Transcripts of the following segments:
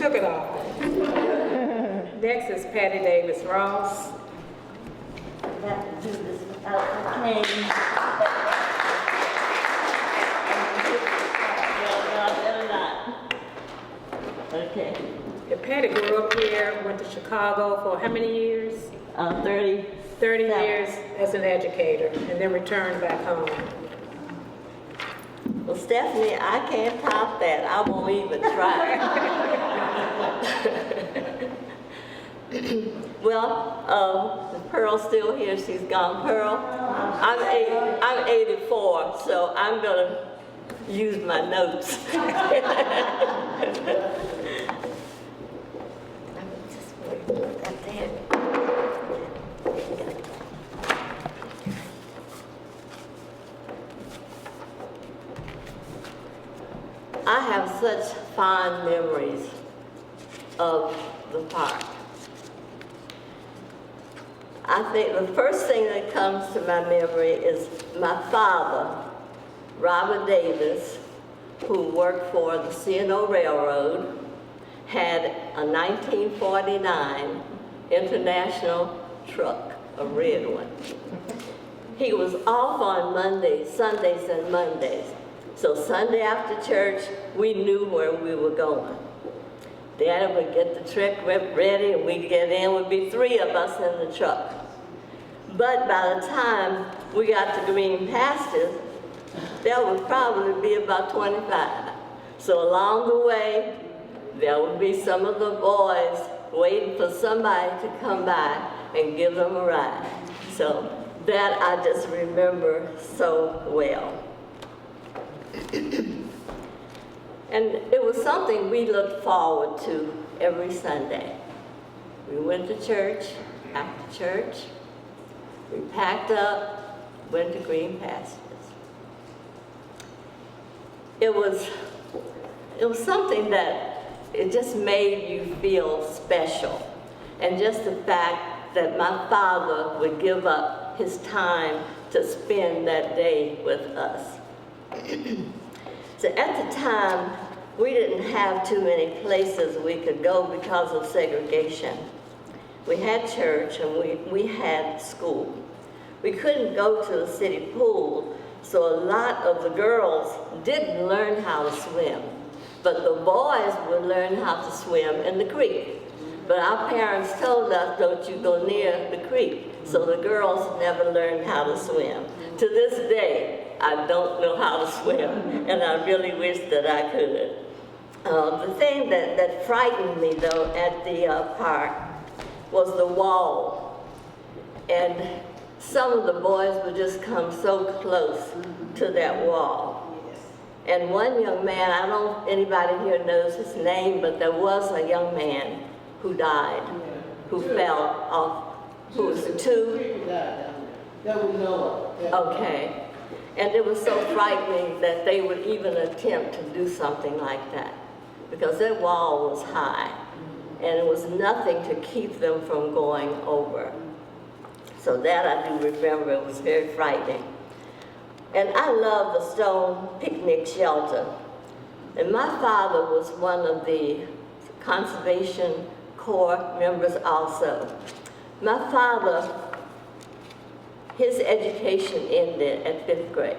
took it off. Next is Patti Davis Ross. I have to do this without the cane. No, I better not. Okay. Patti grew up here, went to Chicago for how many years? 30. 30 years as an educator, and then returned back home. Well, Stephanie, I can't top that. I won't even try. Well, Pearl's still here. She's gone. Pearl, I'm 84, so I'm going to use my notes. I have such fond memories of the park. I think the first thing that comes to my memory is my father, Robert Davis, who worked for the C&O Railroad, had a 1949 International truck, a red one. He was off on Mondays, Sundays and Mondays. So Sunday after church, we knew where we were going. Dad would get the truck ready and we'd get in. Would be 3 of us in the truck. But by the time we got to Green Pastures, there would probably be about 25. So along the way, there would be some of the boys waiting for somebody to come by and give them a ride. So that I just remember so well. And it was something we looked forward to every Sunday. We went to church, after church, we packed up, went to Green Pastures. It was something that it just made you feel special. And just the fact that my father would give up his time to spend that day with us. So at the time, we didn't have too many places we could go because of segregation. We had church and we had school. We couldn't go to the city pool, so a lot of the girls didn't learn how to swim. But the boys would learn how to swim in the creek. But our parents told us, don't you go near the creek. So the girls never learned how to swim. To this day, I don't know how to swim, and I really wish that I could. The thing that frightened me, though, at the park was the wall. And some of the boys would just come so close to that wall. And one young man, I don't know if anybody here knows his name, but there was a young man who died, who fell off, who was 2. That we know of. Okay. And it was so frightening that they would even attempt to do something like that, because that wall was high, and it was nothing to keep them from going over. So that I do remember, it was very frightening. And I love the stone picnic shelter. And my father was one of the Conservation Corps members also. My father, his education ended at 5th grade.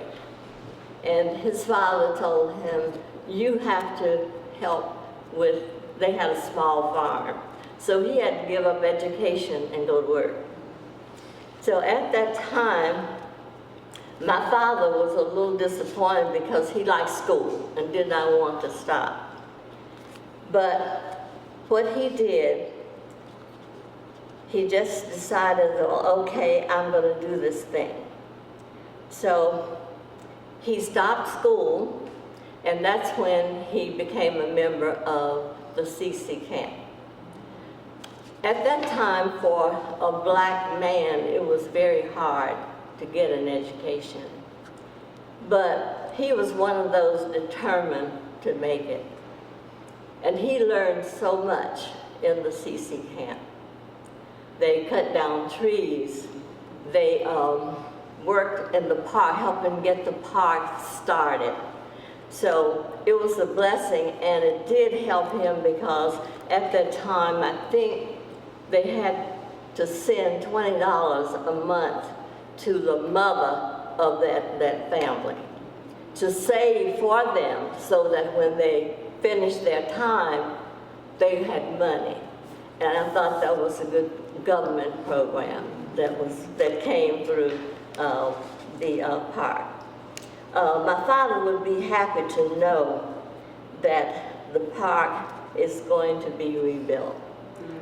And his father told him, you have to help with, they had a small farm. So he had to give up education and go to work. So at that time, my father was a little disappointed because he liked school and did not want to stop. But what he did, he just decided, okay, I'm going to do this thing. So he stopped school, and that's when he became a member of the CC camp. At that time, for a black man, it was very hard to get an education. But he was one of those determined to make it. And he learned so much in the CC camp. They cut down trees. They worked in the park, helping get the park started. So it was a blessing, and it did help him because at that time, I think they had to send $20 a month to the mother of that family to save for them so that when they finished their time, they had money. And I thought that was a good government program that came through the park. My father would be happy to know that the park is going to be rebuilt.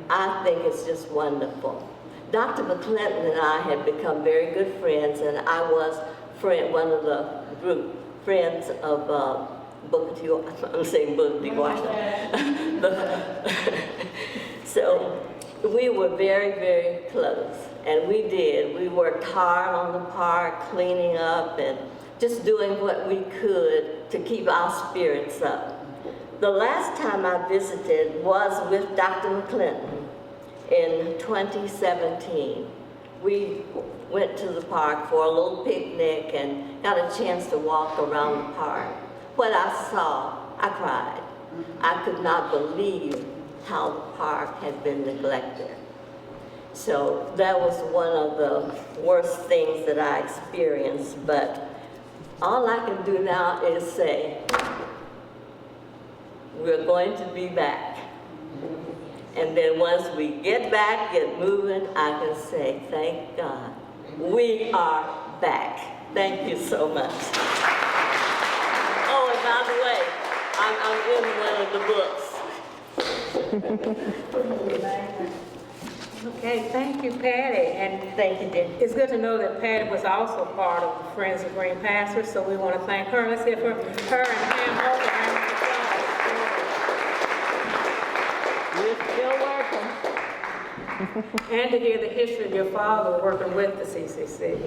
I think it's just wonderful. Dr. McClinton and I had become very good friends, and I was one of the group friends of Booker T. I'm saying Booker T. Washington. So we were very, very close, and we worked hard on the park, cleaning up and just doing what we could to keep our spirits up. The last time I visited was with Dr. McClinton in 2017. We went to the park for a little picnic and got a chance to walk around the park. What I saw, I cried. I could not believe how the park had been neglected. So that was one of the worst things that I experienced, but all I can do now is say, we're going to be back. And then once we get back, get moving, I can say, thank God, we are back. Thank you so much. Oh, and by the way, I'm in one of the books. Okay, thank you, Patti. And Thank you, dear. it's good to know that Patti was also part of the Friends of Green Pastures, so we want to thank her. Let's hear for her and Pam Marshall. You're still working. And to hear the history of your father working with the CCC.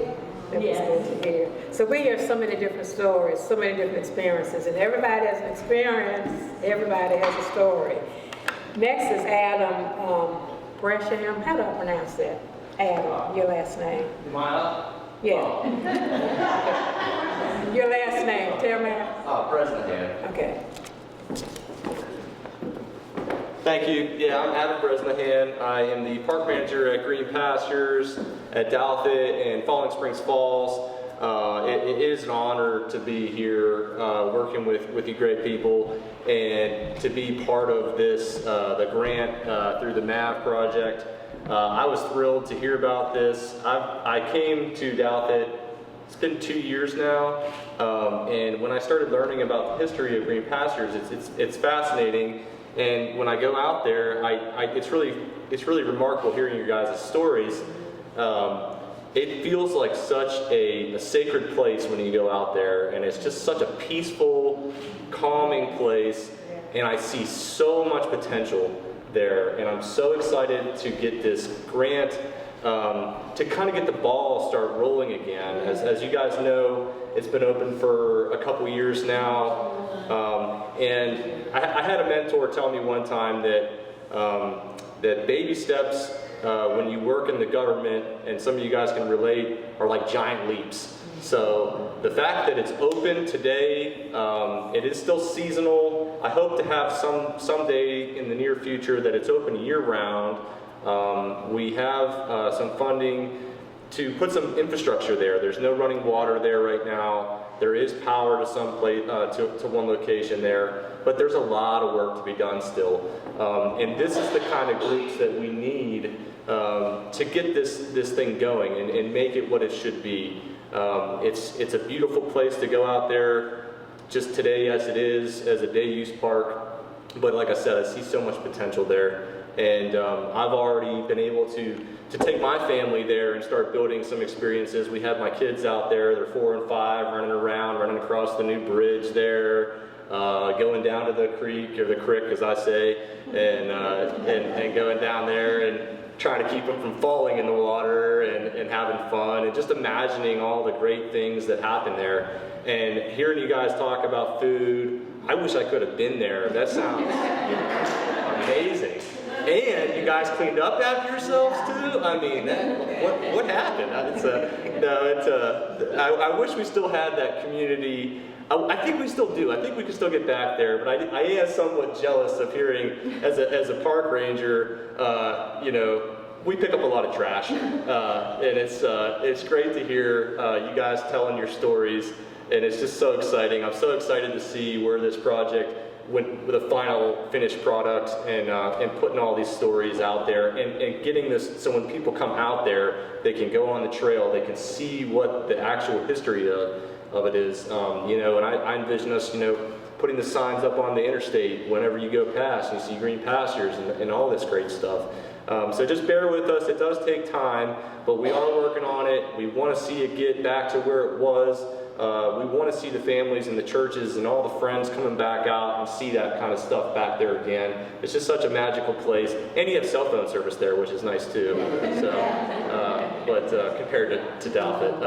That was good to hear. So we hear so many different stories, so many different experiences, and everybody has an experience, everybody has a story. Next is Adam Bresnehan. How do I pronounce that? Adam, your last name. Am I up? Yeah. Your last name, tell me. Bresnehan. Okay. Thank you. Yeah, I'm Adam Bresnehan. I am the park manager at Green Pastures, at Douthat, and Falling Springs Falls. It is an honor to be here working with you great people and to be part of this, the grant through the MAV project. I was thrilled to hear about this. I came to Douthat, it's been 2 years now, and when I started learning about the history of Green Pastures, it's fascinating. And when I go out there, it's really remarkable hearing your guys' stories. It feels like such a sacred place when you go out there, and it's just such a peaceful, calming place, and I see so much potential there, and I'm so excited to get this grant to kind of get the ball start rolling again. As you guys know, it's been open for a couple years now, and I had a mentor tell me one time that baby steps when you work in the government, and some of you guys can relate, are like giant leaps. So the fact that it's open today, it is still seasonal. I hope to have someday in the near future that it's open year-round. We have some funding to put some infrastructure there. There's no running water there right now. There is power to some place, to one location there, but there's a lot of work to be done still. And this is the kind of groups that we need to get this thing going and make it what it should be. It's a beautiful place to go out there just today as it is, as a day use park. But like I said, I see so much potential there. And I've already been able to take my family there and start building some experiences. We have my kids out there, they're 4 and 5, running around, running across the new bridge there, going down to the creek, or the crick as I say, and going down there and trying to keep them from falling in the water and having fun and just imagining all the great things that happen there. And hearing you guys talk about food, I wish I could have been there. That sounds amazing. And you guys cleaned up after yourselves too? I mean, what happened? I wish we still had that community I think we still do. I think we can still get back there, but I am somewhat jealous of hearing, as a park ranger, you know, we pick up a lot of trash, and it's great to hear you guys telling your stories, and it's just so exciting. I'm so excited to see where this project went with a final finished product, and putting all these stories out there, and getting this so when people come out there, they can go on the trail, they can see what the actual history of it is, you know, and I envision us, you know, putting the signs up on the interstate whenever you go past and you see Green Pastures and all this great stuff. So just bear with us. It does take time, but we are working on it. We want to see it get back to where it was. We want to see the families and the churches and all the friends coming back out and see that kind of stuff back there again. It's just such a magical place. And you have cell phone service there, which is nice too. So, but compared to Douthat.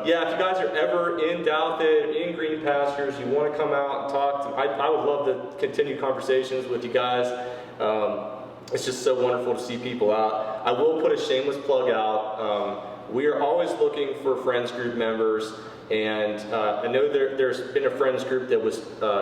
Yeah, if you guys are ever in Douthat, in Green Pastures, you want to come out and talk to, I would love to continue conversations with you guys. It's just so wonderful to see people out. I will put a shameless plug out. We are always looking for Friends Group members, and I know there's been a Friends Group that was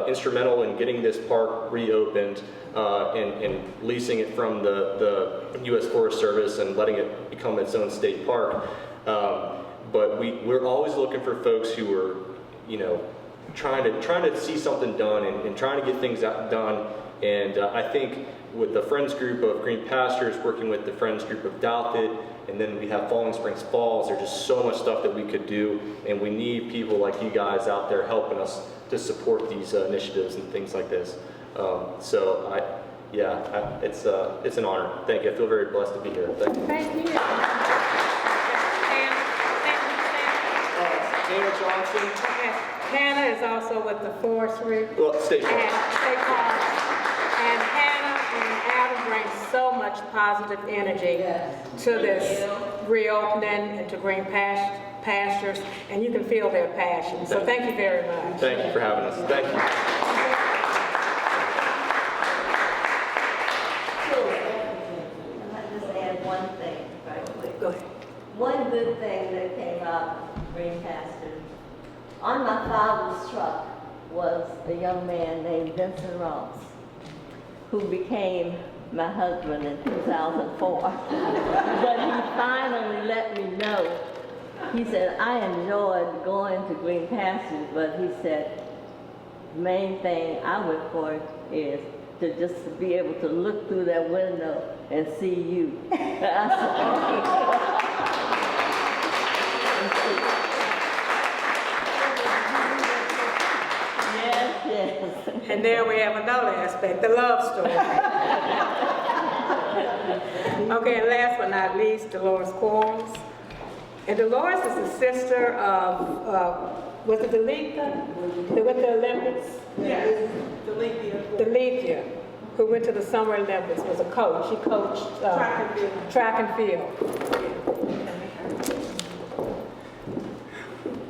instrumental in getting this park reopened and leasing it from the U.S. Forest Service and letting it become its own state park. But we're always looking for folks who are, you know, trying to see something done and trying to get things done. And I think with the Friends Group of Green Pastures, working with the Friends Group of Douthat, and then we have Falling Springs Falls, there's just so much stuff that we could do, and we need people like you guys out there helping us to support these initiatives and things like this. It's an honor. Thank you. I feel very blessed to be here. Thank you. Thank you. Hannah Johnson. Hannah is also with the forestry. Well, State Park. And State Park. And Hannah and Adam bring so much positive energy to this reopening and to Green Pastures, and you can feel their passion. So thank you very much. Thank you for having us. Thank you. I'll just add one thing right quick. Go ahead. One good thing that came out of Green Pastures, on my father's truck was a young man named Vincent Ross, who became my husband in 2004. But he finally let me know. He said, I enjoyed going to Green Pastures, but he said, the main thing I went for is to just be able to look through that window and see you. Yes. And there we have another aspect, the love story. Okay, and last but not least, Delores Quarles. And Delores is the sister of, was it Delita? Who went to the Olympics? Yes, Delita, who went to the Summer Olympics, was a coach. She coached track and field.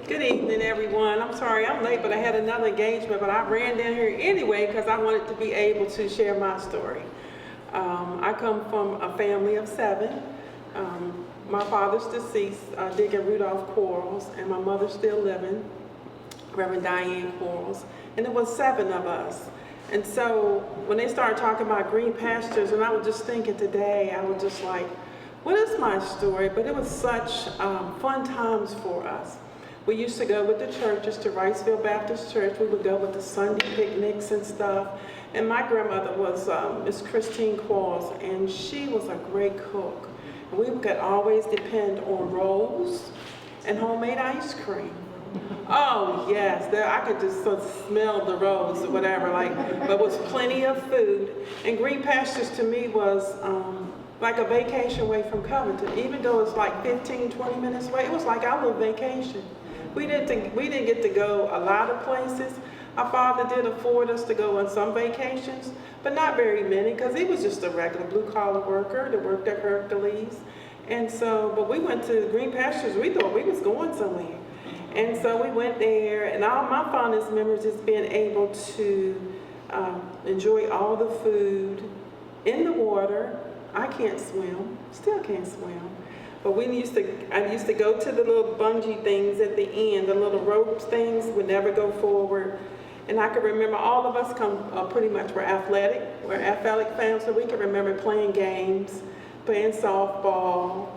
Good evening, everyone. I'm sorry I'm late, but I had another engagement, but I ran down here anyway because I wanted to be able to share my story. I come from a family of 7. My father's deceased, Deacon Rudolph Quarles, and my mother's still living, Reverend Diane Quarles, and it was 7 of us. And so when they started talking about Green Pastures, and I was just thinking today, I was just like, what is my story? But it was such fun times for us. We used to go with the churches to Wrightsville Baptist Church. We would go with the Sunday picnics and stuff. And my grandmother was Miss Christine Quarles, and she was a great cook. And we could always depend on rolls and homemade ice cream. Oh yes, I could just sort of smell the rolls or whatever, but was plenty of food. And Green Pastures to me was like a vacation away from Covington. Even though it's like 15, 20 minutes away, it was like our little vacation. We didn't get to go a lot of places. Our father did afford us to go on some vacations, but not very many, because he was just a regular blue-collar worker that worked at Hercules. And so, but we went to Green Pastures. We thought we was going somewhere. And so we went there, and all my fondest memories is being able to enjoy all the food in the water. I can't swim, still can't swim. But I used to go to the little bungee things at the end, the little ropes things would never go forward. And I can remember all of us pretty much were athletic fans, so we can remember playing games, playing softball,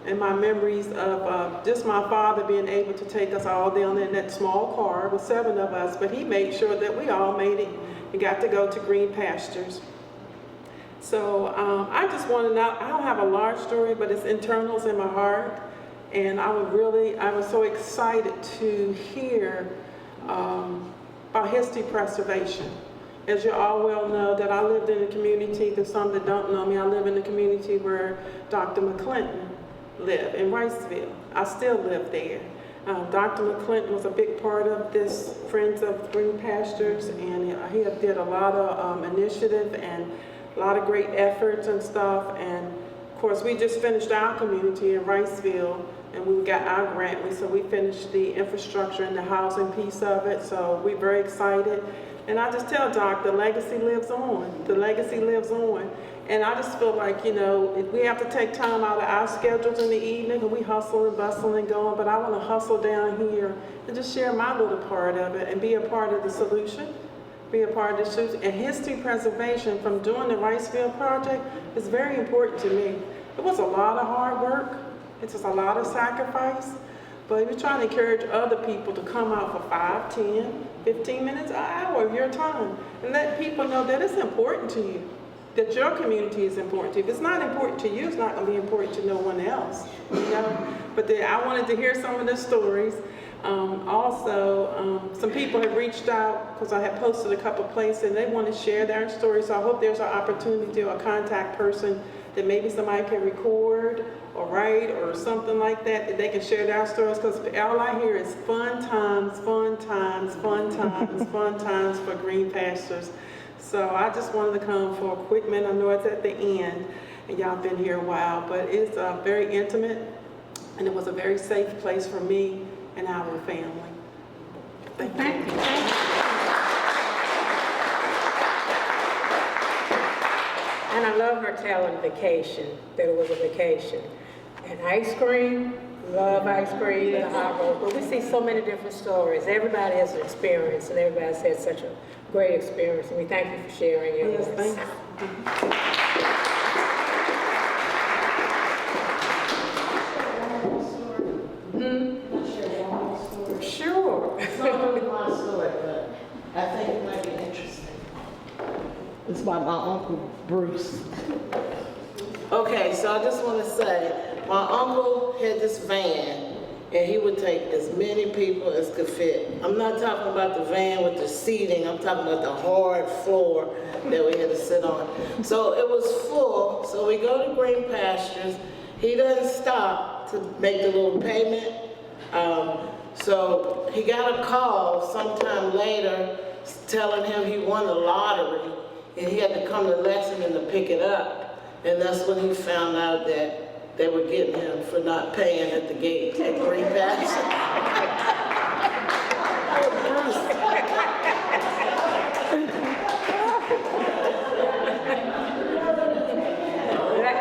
and my memories of just my father being able to take us all down in that small car with 7 of us, but he made sure that we all made it and got to go to Green Pastures. So I just want to know, I don't have a large story, but it's internals in my heart, and I was so excited to hear about history preservation. As you all well know, that I lived in a community, there's some that don't know me, I live in a community where Dr. McClinton lived, in Wrightsville. I still live there. Dr. McClinton was a big part of this Friends of Green Pastures, and he did a lot of initiative and a lot of great efforts and stuff. And of course, we just finished our community in Wrightsville, and we got our grant, so we finished the infrastructure and the housing piece of it, so we're very excited. And I just tell Doc, the legacy lives on. The legacy lives on. And I just feel like, you know, we have to take time out of our schedules in the evening, and we hustle and bustle and going, but I want to hustle down here and just share my little part of it and be a part of the solution. Be a part of the solution. And history preservation from doing the Wrightsville project is very important to me. It was a lot of hard work. It was a lot of sacrifice. But we're trying to encourage other people to come out for 5, 10, 15 minutes, an hour of your time, and let people know that it's important to you, that your community is important to you. If it's not important to you, it's not going to be important to no one else, you know. But I wanted to hear some of the stories. Some people have reached out because I had posted a couple places, and they want to share their stories. So I hope there's an opportunity or a contact person that maybe somebody can record or write or something like that, that they can share their stories, because all I hear is fun times, fun times, fun times, fun times for Green Pastures. So I just wanted to come for a quick minute. I know it's at the end, and y'all been here a while, but it's very intimate, and it was a very safe place for me and our family. Thank you. And I love her telling vacation, that it was a vacation. And ice cream, love ice cream and hot roll. But we see so many different stories. Everybody has an experience, and everybody's had such a great experience. And we thank you for sharing yours. Yes, thanks. Sure. It's not really my story, but I think it might be interesting. It's by my Uncle Bruce. Okay, so I just want to say, my uncle had this van, and he would take as many people as could fit. I'm not talking about the van with the seating, I'm talking about the hard floor that we had to sit on. So it was full, so we go to Green Pastures. He doesn't stop to make the little payment. So he got a call sometime later telling him he won the lottery, and he had to come to Lexington to pick it up. And that's when he found out that they were getting him for not paying at the gate at Green Pastures.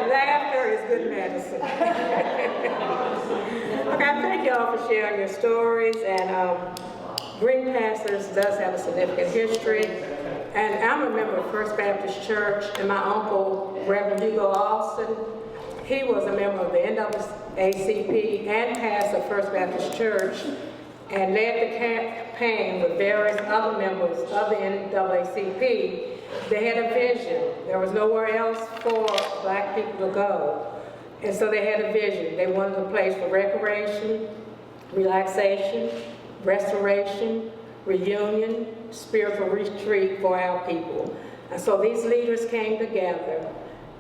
Laughter is good medicine. Okay, thank you all for sharing your stories. And Green Pastures does have a significant history. And I'm a member of First Baptist Church, and my uncle, Reverend Hugo Austin, he was a member of the NAACP and pastor of First Baptist Church, and led the campaign with various other members of the NAACP. They had a vision. There was nowhere else for Black people to go. And so they had a vision. They wanted a place for recreation, relaxation, restoration, reunion, spiritual retreat for our people. And so these leaders came together,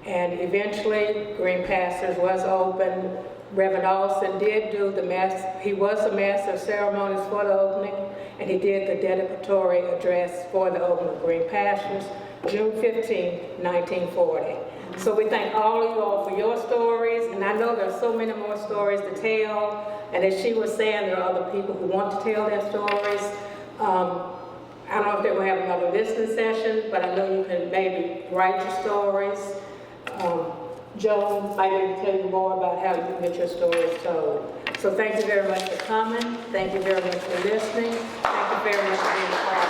and eventually Green Pastures was opened. Reverend Austin did do the mass, he was the master of ceremonies for the opening, and he did the dedicatory address for the opening of Green Pastures, June 15, 1940. So we thank all of you all for your stories, and I know there's so many more stories to tell, and as she was saying, there are other people who want to tell their stories. I don't know if they will have another listening session, but I know you can maybe write your stories. Joan might be able to tell you more about how you can get your stories told. So thank you very much for coming. Thank you very much for listening. Thank you very much for being a part